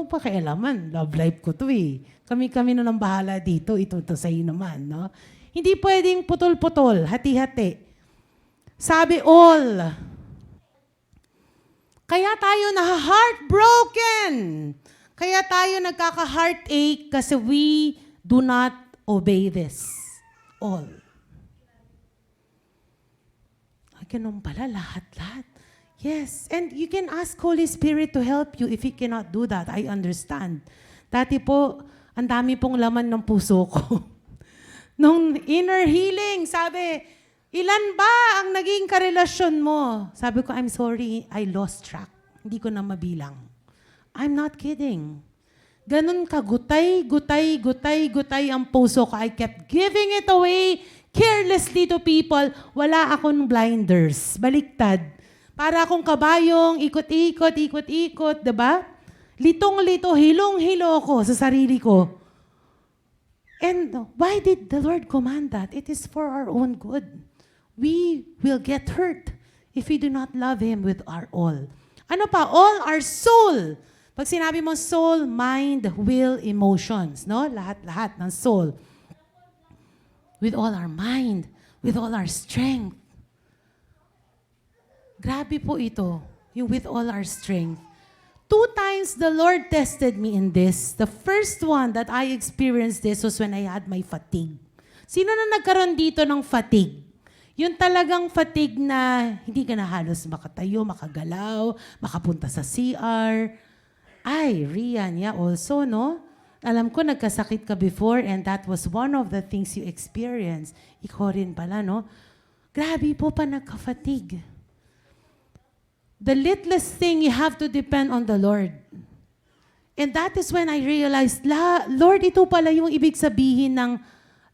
pakialaman. Love life ko to eh. Kami na ng bahala dito. Ito sa iyo naman, no? Hindi pwedeng putol-putol, hati-hati. Sabi all. Kaya tayo na-heartbroken. Kaya tayo nagkaka-heartache kasi we do not obey this. All. Ay, ganun pala, lahat-lahat. Yes, and you can ask Holy Spirit to help you if He cannot do that. I understand. Dati po, ang dami pong laman ng puso ko. Nung inner healing, sabi, ilan ba ang naging karelasyon mo? Sabi ko, I'm sorry, I lost track. Hindi ko na mabilang. I'm not kidding. Ganun ka, gutay ang puso ko. I kept giving it away carelessly to people. Wala akong blinders. Baliktad. Para akong kabayong, ikot-ikot, diba? Litong-lito, hilong-hilo ko sa sarili ko. And why did the Lord command that? It is for our own good. We will get hurt if we do not love Him with our all. Ano pa? All our soul. Pag sinabi mo soul, mind, will, emotions, no? Lahat ng soul. With all our mind, with all our strength. Grabe po ito, yung with all our strength. 2 times the Lord tested me in this. The first one that I experienced this was when I had my fatigue. Sino na nagkaroon dito ng fatigue? Yung talagang fatigue na hindi ka na halos makatayo, makagalaw, makapunta sa CR. Ay, Rian, yeah, also, no? Alam ko, nagkasakit ka before and that was one of the things you experienced. Ikaw rin pala, no? Grabe po pa nagka-fatigue. The littlest thing, you have to depend on the Lord. And that is when I realized, Lord, ito pala yung ibig sabihin ng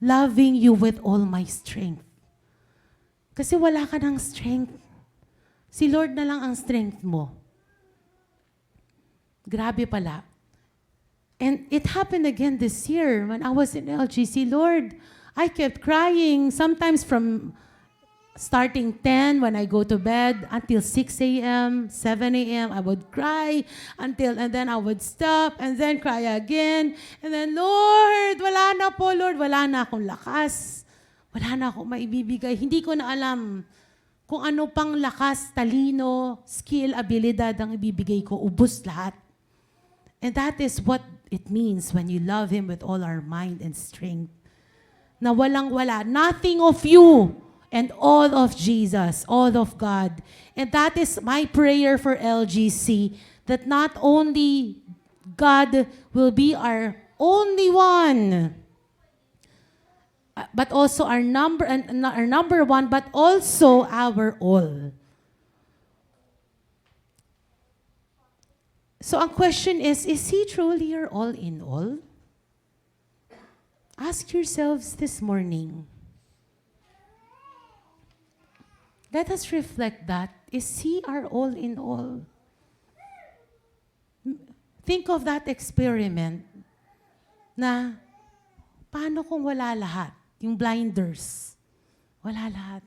loving you with all my strength. Kasi wala ka ng strength. Si Lord na lang ang strength mo. Grabe pala. And it happened again this year when I was in LGC. Lord, I kept crying, sometimes from starting 10 when I go to bed until 6 a.m., 7 a.m., I would cry and then I would stop and then cry again. And then, Lord, wala na po, Lord, wala na akong lakas. Wala na akong maibibigay. Hindi ko na alam kung ano pang lakas, talino, skill, abilidad ang ibibigay ko. Ubus lahat. And that is what it means when you love Him with all our mind and strength. Na walang-wala. Nothing of you and all of Jesus, all of God. And that is my prayer for LGC, that not only God will be our only one, but also our number one, but also our all. So ang question is He truly your all in all? Ask yourselves this morning. Let us reflect that. Is He our all in all? Think of that experiment na paano kung wala lahat? Yung blinders. Wala lahat.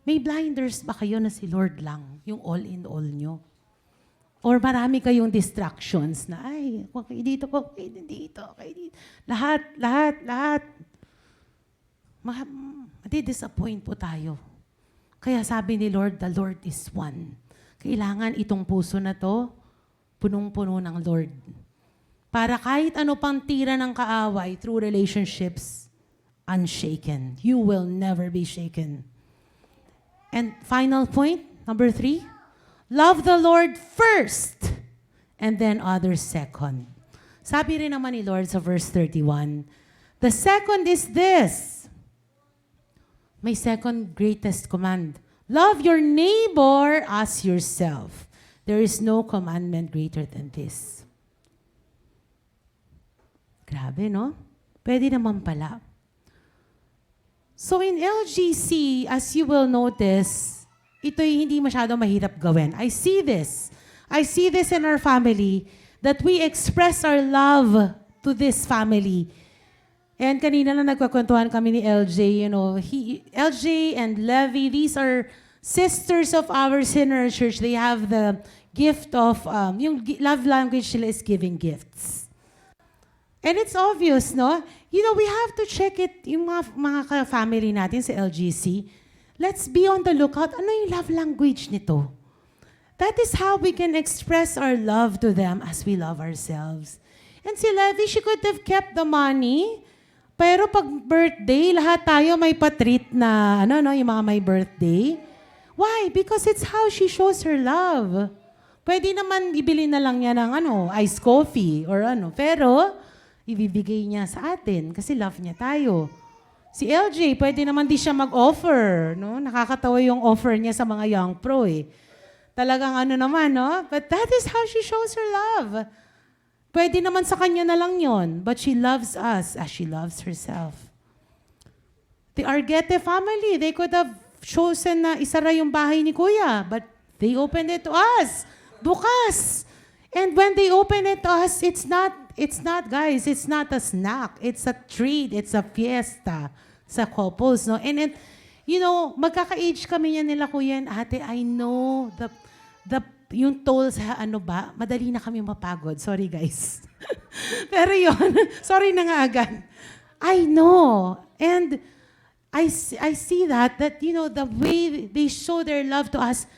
May blinders ba kayo na si Lord lang? Yung all in all nyo? Or marami kayong distractions na, ay, okay dito, okay dito, okay dito. Lahat. Madi-disappoint po tayo. Kaya sabi ni Lord, the Lord is one. Kailangan itong puso na to, punong-puno ng Lord. Para kahit ano pang tira ng kaaway through relationships, unshaken. You will never be shaken. And final point, number 3, love the Lord first, and then others second. Sabi rin naman ni Lord sa verse 31, the second is this. May second greatest command. Love your neighbor as yourself. There is no commandment greater than this. Grabe, no? Pwede naman pala. So in LGC, as you will notice, ito'y hindi masyado mahirap gawin. I see this. I see this in our family, that we express our love to this family. And kanina na nagkakwentuhan kami ni LJ, LJ and Levy, these are sisters of our Sinner Church. They have the gift of, yung love language nila is giving gifts. And it's obvious, no? We have to check it, yung mga family natin sa LGC. Let's be on the lookout. Ano yung love language nito? That is how we can express our love to them as we love ourselves. And si Levy, she could have kept the money, pero pag birthday, lahat tayo may patreat na, yung mga may birthday. Why? Because it's how she shows her love. Pwede naman ibili na lang niya ng iced coffee or pero ibibigay niya sa atin kasi love niya tayo. Si LJ, pwede naman di siya mag-offer, no? Nakakatawa yung offer niya sa mga young pro Talagang naman, no? But that is how she shows her love. Pwede naman sa kanya na lang yon, but she loves us as she loves herself. The Arguete family, they could have chosen na isara yung bahay ni Kuya, but they opened it to us. Bukas. And when they open it to us, it's not, guys, it's not a snack. It's a treat. It's a fiesta sa couples, no? And magkaka-age kami niya nila, Kuya and Ate. I know yung toll sa madali na kami mapagod. Sorry, guys. Pero yun, sorry na nga agad. I know. And I see that, the way they show their love to us,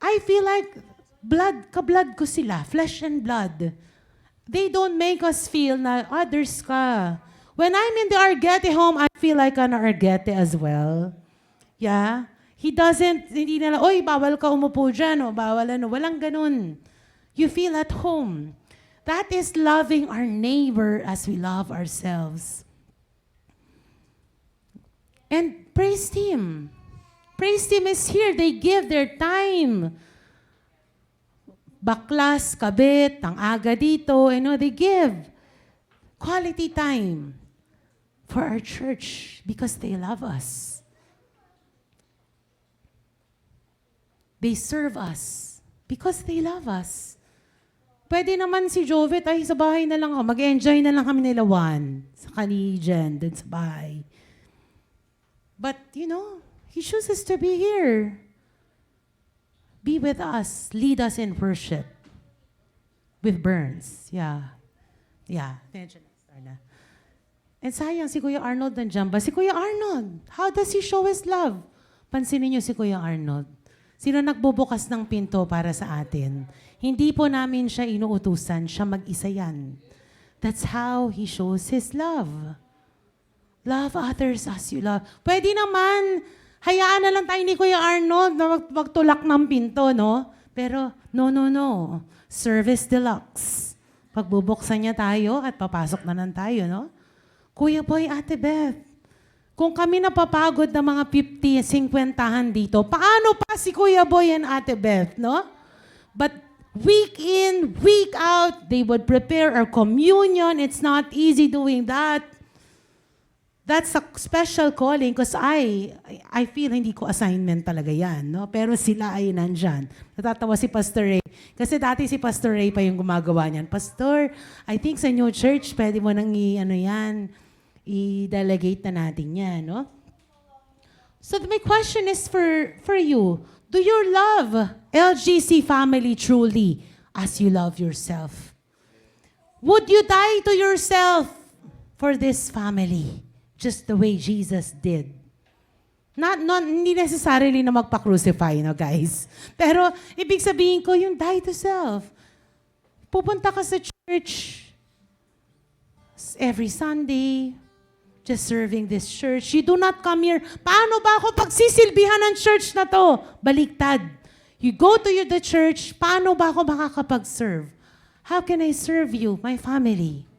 I feel like kablood ko sila, flesh and blood. They don't make us feel na others ka. When I'm in the Arguete home, I feel like an Arguete as well. Yeah? Hindi nila, oy, bawal ka umupo dyan, bawal walang ganun. You feel at home. That is loving our neighbor as we love ourselves. And praise team. Praise team is here. They give their time. Baklas, kabit, ang aga dito, they give quality time. for our church because they love us. They serve us because they love us. Pwede naman si Jovet, ay sa bahay na lang ako, mag-enjoy na lang kami nila Juan, sa Canadian, dun sa bahay. But, He chooses to be here. Be with us. Lead us in worship. With Burns. Yeah. Medyo na. And sayang, si Kuya Arnold nandiyan ba? Si Kuya Arnold, how does he show his love? Pansinin niyo si Kuya Arnold. Sino nagbubukas ng pinto para sa atin? Hindi po namin siya inuutusan, siya mag-isa yan. That's how he shows his love. Love others as you love. Pwede naman, hayaan na lang tayo ni Kuya Arnold na magtulak ng pinto, no? Pero, no. Service deluxe. Pagbubuksan niya tayo at papasok na lang tayo, no? Kuya Boy, Ate Beth, kung kami napapagod na mga 50, 50 dito, paano pa si Kuya Boy and Ate Beth, no? But week in, week out, they would prepare our communion. It's not easy doing that. That's a special calling because I feel hindi ko assignment talaga yan, no? Pero sila ay nandyan. Natatawa si Pastor Ray. Kasi dati si Pastor Ray pa yung gumagawa niyan. Pastor, I think sa new church, pwede mo nang i-delegate na natin yan, no? So my question is for you. Do you love LGC family truly as you love yourself? Would you die to yourself for this family? Just the way Jesus did. Hindi necessarily na magpa-crucify, no, guys? Pero, ibig sabihin ko, yung die to self. Pupunta ka sa church every Sunday, just serving this church. You do not come here, paano ba ako pagsisilbihan ng church na to? Baliktad. You go to the church, paano ba ako makakapag-serve? How can I serve you, my family?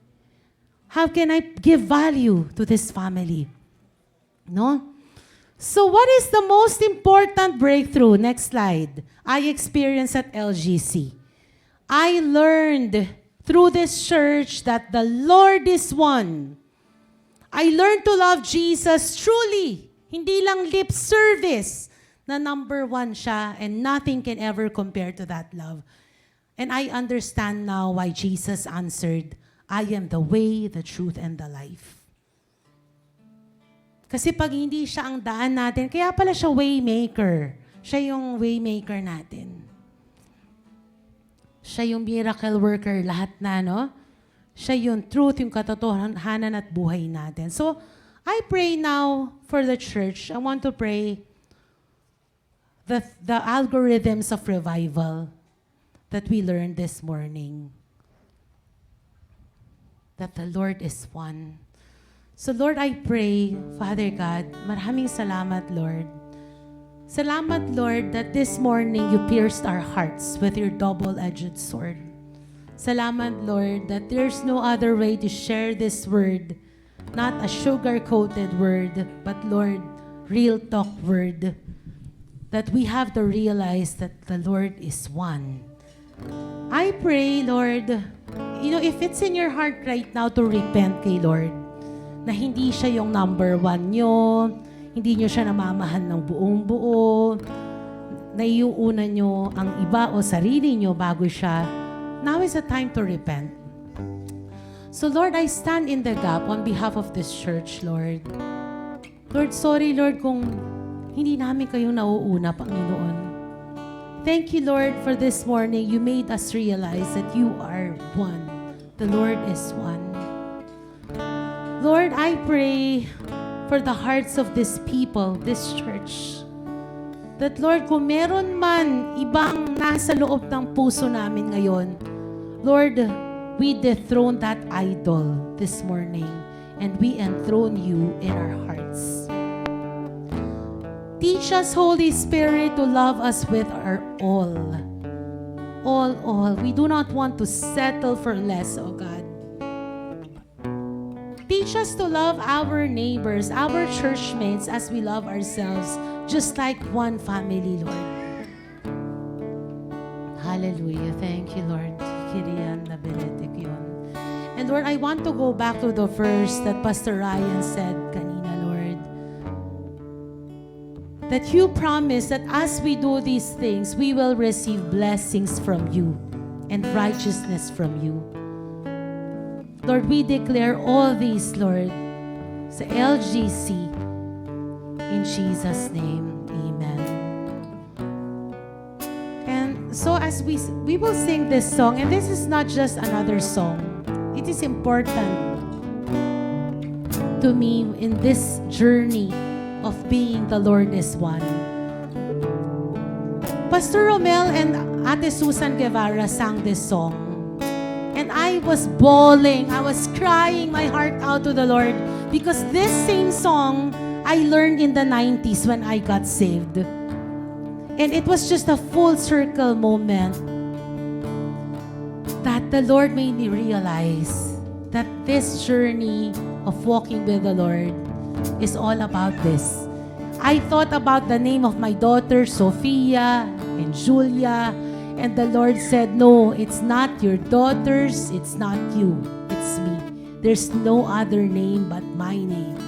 How can I give value to this family? No? So what is the most important breakthrough? Next slide. I experienced at LGC. I learned through this church that the Lord is one. I learned to love Jesus truly. Hindi lang lip service na number one siya and nothing can ever compare to that love. And I understand now why Jesus answered, I am the way, the truth, and the life. Kasi pag hindi siya ang daan natin, kaya pala siya waymaker. Siya yung waymaker natin. Siya yung miracle worker, lahat na, no? Siya yung truth, yung katotohanan at buhay natin. So, I pray now for the church. I want to pray the algorithms of revival that we learned this morning. That the Lord is one. So Lord, I pray, Father God, maraming salamat, Lord. Salamat, Lord, that this morning you pierced our hearts with your double-edged sword. Salamat, Lord, that there's no other way to share this word, not a sugar-coated word, but Lord, real talk word, that we have to realize that the Lord is one. I pray, Lord, if it's in your heart right now to repent kay Lord, na hindi siya yung number one nyo, hindi nyo siya namamahal ng buong buo, naiuuna nyo ang iba o sarili nyo bago siya, now is the time to repent. So Lord, I stand in the gap on behalf of this church, Lord. Lord, sorry, Lord, kung hindi namin kayong nauuna, Panginoon. Thank you, Lord, for this morning. You made us realize that you are one. The Lord is one. Lord, I pray for the hearts of this people, this church. That, Lord, kung meron man ibang nasa loob ng puso namin ngayon, Lord, we dethrone that idol this morning and we enthrone you in our hearts. Teach us, Holy Spirit, to love us with our all. All. We do not want to settle for less, oh God. Teach us to love our neighbors, our churchmates, as we love ourselves, just like one family, Lord. Hallelujah. Thank you, Lord. And Lord, I want to go back to the verse that Pastor Ryan said kanina, Lord. that you promise that as we do these things, we will receive blessings from you and righteousness from you. Lord, we declare all these, Lord, sa LGC, in Jesus' name, amen. And so as we will sing this song, and this is not just another song, it is important to me in this journey of being the Lord is one. Pastor Romel and Ate Susan Guevara sang this song. And I was bawling, I was crying my heart out to the Lord because this same song I learned in the 90s when I got saved. And it was just a full circle moment that the Lord made me realize that this journey of walking with the Lord is all about this. I thought about the name of my daughter, Sophia and Julia, and the Lord said, no, it's not your daughters, it's not you, it's me. There's no other name but my name.